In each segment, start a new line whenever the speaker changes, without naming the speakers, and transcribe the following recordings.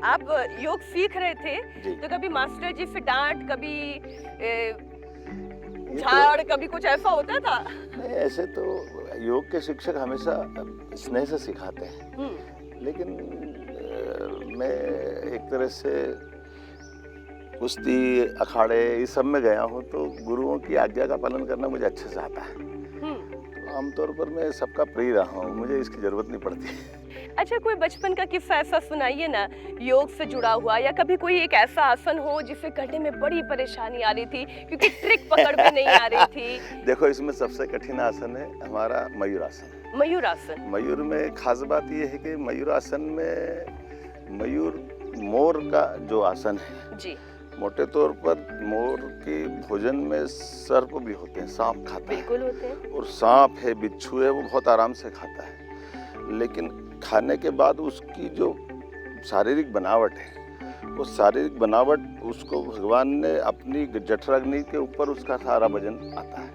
आप योग सीख रहे थे
जी।
तो कभी मास्टर जी से डांट, कभी झाड़, कभी कुछ ऐसा होता था?
नहीं, ऐसे तो योग के शिक्षक हमेशा स्नेह से सिखाते हैं, लेकिन मैं एक तरह से कुश्ती अखाड़े इस सब में गया हूँ, तो गुरुओं की आज्ञा का पालन करना मुझे अच्छे से आता है। तो आमतौर पर मैं सबका प्रिय रहा हूँ, मुझे इसकी जरूरत नहीं पड़ती।
अच्छा, कोई बचपन का किस्सा ऐसा सुनाइए ना, योग से जुड़ा हुआ, या कभी कोई एक ऐसा आसन हो जिसे करने में बड़ी परेशानी आ रही थी क्योंकि ट्रिक पकड़ में नहीं आ रही थी।
देखो, इसमें सबसे कठिन आसन है हमारा मयूरासन।
मयूरासन।
मयूर में खास बात यह है कि मयूरासन में मयूर मोर का जो आसन है जी, मोटे तौर पर मोर के भोजन में सर्प भी होते हैं, सांप खाता है।
बिल्कुल होते हैं।
और सांप है, बिच्छू है, वो बहुत आराम से खाता है, लेकिन खाने के बाद उसकी जो शारीरिक बनावट है, वो शारीरिक बनावट उसको भगवान ने अपनी जठराग्नि के ऊपर उसका सारा वजन आता है,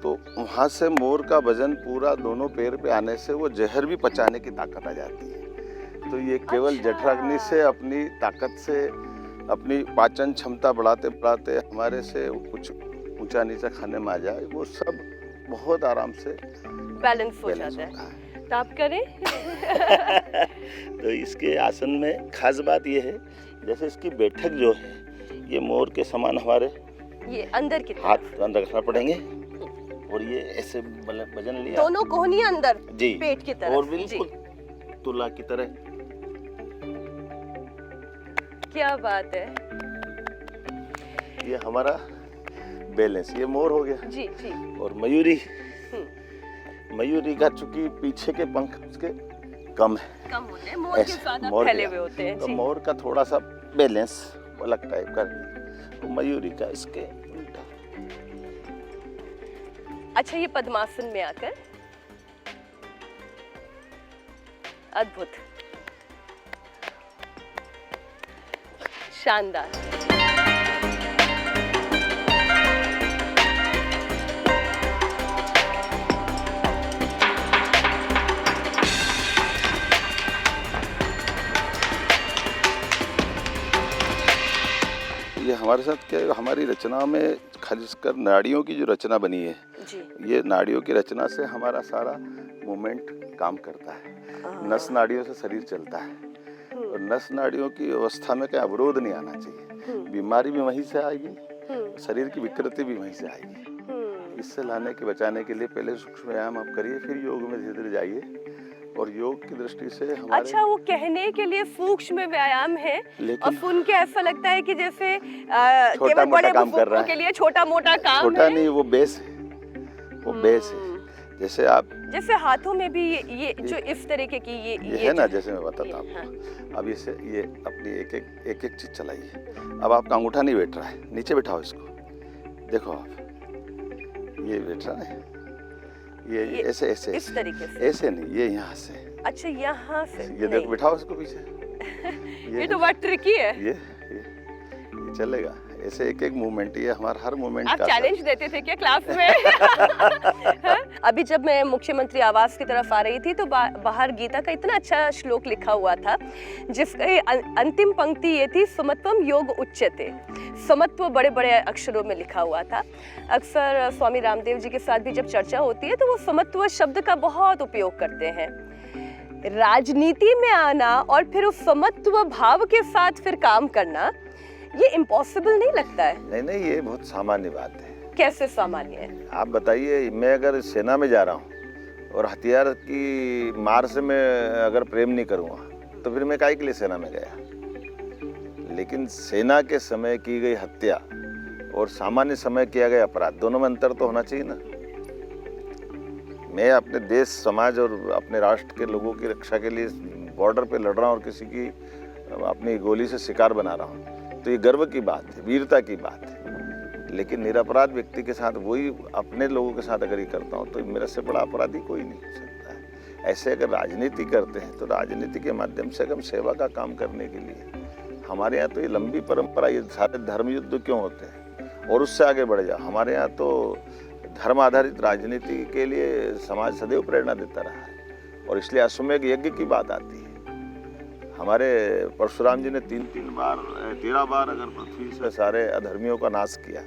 तो वहाँ से मोर का वजन पूरा दोनों पैर पे आने से वो जहर भी पचाने की ताकत आ जाती है। तो ये केवल जठराग्नि से, अपनी ताकत से, अपनी पाचन क्षमता बढ़ाते बढ़ाते हमारे से कुछ ऊंचा नीचा खाने में आ जाए, वो सब बहुत आराम से
बैलेंस हो जाता है। तो आप करें।
तो इसके आसन में खास बात ये है, जैसे इसकी बैठक जो है, ये मोर के समान हमारे
ये अंदर की
हाथ अंदर रखना पड़ेंगे, और ये ऐसे वजन लिया,
दोनों कोहनी अंदर
जी,
पेट की तरफ,
और बिल्कुल तुला की तरह।
क्या बात है।
ये हमारा बैलेंस, ये मोर हो गया
जी जी।
और मयूरी, मयूरी का चूंकि पीछे के पंख उसके कम होते हैं, मोर के ज्यादा फैले हुए होते हैं, तो मोर का थोड़ा सा बैलेंस अलग टाइप का, तो मयूरी का इसके उल्टा।
अच्छा, ये पद्मासन में आकर अद्भुत, शानदार।
ये हमारे साथ क्या है, हमारी रचना में खासकर नाड़ियों की जो रचना बनी है जी, ये नाड़ियों की रचना से हमारा सारा मूवमेंट काम करता है। नस नाड़ियों से शरीर चलता है, और नस नाड़ियों की अवस्था में कोई अवरोध नहीं आना चाहिए। बीमारी भी वहीं से आएगी, शरीर की विकृति भी वहीं से आएगी। इससे लाने के बचाने के लिए पहले सूक्ष्म व्यायाम आप करिए, फिर योग में धीरे धीरे जाइए, और योग की दृष्टि से हमारे।
अच्छा, वो कहने के लिए सूक्ष्म व्यायाम है, और सुन के ऐसा लगता है कि जैसे
छोटा मोटा काम कर रहा है,
के लिए छोटा मोटा काम
छोटा
है।
नहीं, वो बेस है, वो बेस है। जैसे आप,
जैसे हाथों में भी ये जो इस तरीके की ये
है ना, जैसे मैं बताता हूँ आपको। अब इसे ये अपनी एक एक चीज चलाइए। अब आपका अंगूठा नहीं बैठ रहा है, नीचे बैठाओ इसको, देखो आप, ये बैठ रहा है, ये ऐसे ऐसे
इस तरीके से,
ऐसे नहीं, ये यहाँ से।
अच्छा, यहाँ से
ये देखो, बिठाओ इसको पीछे।
ये तो बहुत ट्रिकी है।
ये चलेगा ऐसे, एक एक मूवमेंट, ये हमारा हर मूवमेंट
का चैलेंज देते थे क्या क्लास में? अभी जब मैं मुख्यमंत्री आवास की तरफ आ रही थी तो बाहर गीता का इतना अच्छा श्लोक लिखा हुआ था, जिसकी अंतिम पंक्ति ये थी, समत्वम योग उच्यते। समत्व बड़े बड़े अक्षरों में लिखा हुआ था। अक्सर स्वामी रामदेव जी के साथ भी जब चर्चा होती है तो वो समत्व शब्द का बहुत उपयोग करते हैं। राजनीति में आना और फिर उस समत्व भाव के साथ फिर काम करना, ये इम्पॉसिबल नहीं लगता है?
नहीं, ये बहुत सामान्य बात है।
कैसे सामान्य है?
आप बताइए, मैं अगर सेना में जा रहा हूँ और हथियार की मार से मैं अगर प्रेम नहीं करूँगा तो फिर मैं काहे के लिए सेना में गया? लेकिन सेना के समय की गई हत्या और सामान्य समय किया गया अपराध, दोनों में अंतर तो होना चाहिए ना। मैं अपने देश, समाज और अपने राष्ट्र के लोगों की रक्षा के लिए बॉर्डर पे लड़ रहा हूँ और किसी की अपनी गोली से शिकार बना रहा हूँ, तो ये गर्व की बात है, वीरता की बात है। लेकिन निरपराध व्यक्ति के साथ, वही अपने लोगों के साथ अगर ये करता हूँ तो मेरे से बड़ा अपराधी कोई नहीं हो सकता है। ऐसे अगर राजनीति करते हैं तो राजनीति के माध्यम से हम सेवा का काम करने के लिए, हमारे यहाँ तो ये लंबी परंपरा, ये सारे धर्म युद्ध क्यों होते हैं, और उससे आगे बढ़ जाओ। हमारे यहाँ तो धर्म आधारित राजनीति के लिए समाज सदैव प्रेरणा देता रहा है, और इसलिए अश्वमेध यज्ञ की बात आती है। हमारे परशुराम जी ने 13 बार अगर पृथ्वी से सारे अधर्मियों का नाश किया,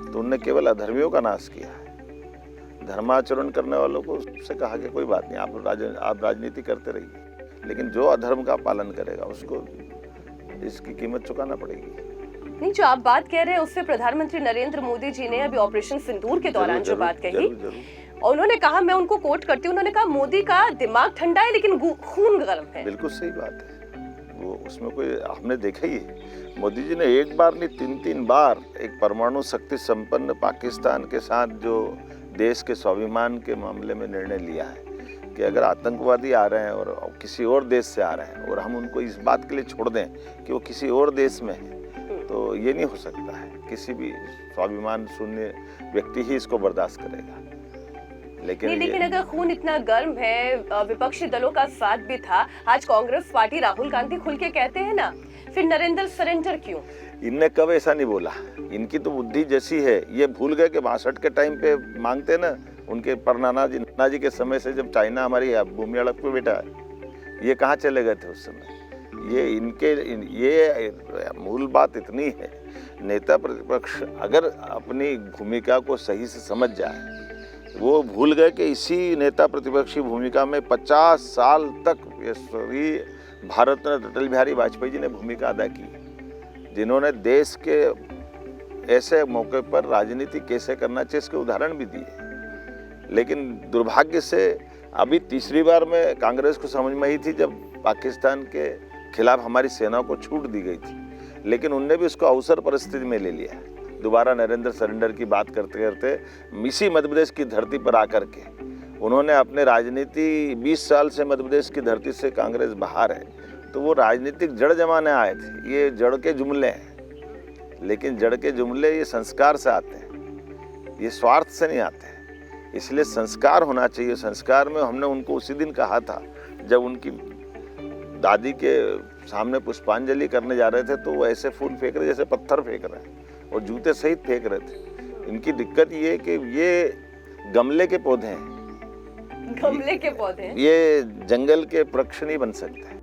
तो उनने केवल अधर्मियों का नाश किया है। धर्माचरण करने वालों को उससे कहा कि कोई बात नहीं, आप राजनीति करते रहिए, लेकिन जो अधर्म का पालन करेगा उसको इसकी कीमत चुकाना पड़ेगी।
नहीं, जो आप बात कह रहे हैं उससे प्रधानमंत्री नरेंद्र मोदी जी ने अभी ऑपरेशन सिंदूर के दौरान जो बात कही, और उन्होंने कहा, मैं उनको कोट करती हूँ, उन्होंने कहा मोदी का दिमाग ठंडा है लेकिन खून गर्म है।
बिल्कुल सही बात है, वो उसमें कोई हमने देखा ही है। मोदी जी ने एक बार नहीं 3 बार एक परमाणु शक्ति संपन्न पाकिस्तान के साथ जो देश के स्वाभिमान के मामले में निर्णय लिया है कि अगर आतंकवादी आ रहे हैं और किसी और देश से आ रहे हैं और हम उनको इस बात के लिए छोड़ दें कि वो किसी और देश में है, तो ये नहीं हो सकता है। किसी भी स्वाभिमान शून्य व्यक्ति ही इसको बर्दाश्त करेगा।
लेकिन अगर खून इतना गर्म है, विपक्षी दलों का साथ भी था, आज कांग्रेस पार्टी राहुल गांधी खुल के कहते हैं ना, फिर नरेंद्र सरेंडर क्यों?
इनने कब ऐसा नहीं बोला, इनकी तो बुद्धि जैसी है। ये भूल गए कि 62 के टाइम पे मांगते ना, उनके परनाना जी के समय से, जब चाइना हमारी भूमि हड़प पे बैठा है, ये कहाँ चले गए थे उस समय? ये मूल बात इतनी है, नेता प्रतिपक्ष अगर अपनी भूमिका को सही से समझ जाए, वो भूल गए कि इसी नेता प्रतिपक्षी भूमिका में 50 साल तक भारत रत्न अटल बिहारी वाजपेयी जी ने भूमिका अदा की, जिन्होंने देश के ऐसे मौके पर राजनीति कैसे करना चाहिए इसके उदाहरण भी दिए। लेकिन दुर्भाग्य से अभी तीसरी बार में कांग्रेस को समझ में आई थी जब पाकिस्तान के खिलाफ हमारी सेना को छूट दी गई थी, लेकिन उनने भी उसको अवसर परिस्थिति में ले लिया। दोबारा नरेंद्र सरेंडर की बात करते करते इसी मध्य प्रदेश की धरती पर आकर के उन्होंने अपने राजनीति 20 साल से मध्य प्रदेश की धरती से कांग्रेस बाहर है, तो वो राजनीतिक जड़ जमाने आए थे। ये जड़ के जुमले हैं, लेकिन जड़ के जुमले ये संस्कार से आते हैं, ये स्वार्थ से नहीं आते हैं। इसलिए संस्कार होना चाहिए। संस्कार में हमने उनको उसी दिन कहा था जब उनकी दादी के सामने पुष्पांजलि करने जा रहे थे, तो वो ऐसे फूल फेंक रहे जैसे पत्थर फेंक रहे हैं और जूते सहित फेंक रहे थे। इनकी दिक्कत ये है कि ये गमले के पौधे हैं,
गमले के पौधे हैं,
ये जंगल के वृक्ष नहीं बन सकते।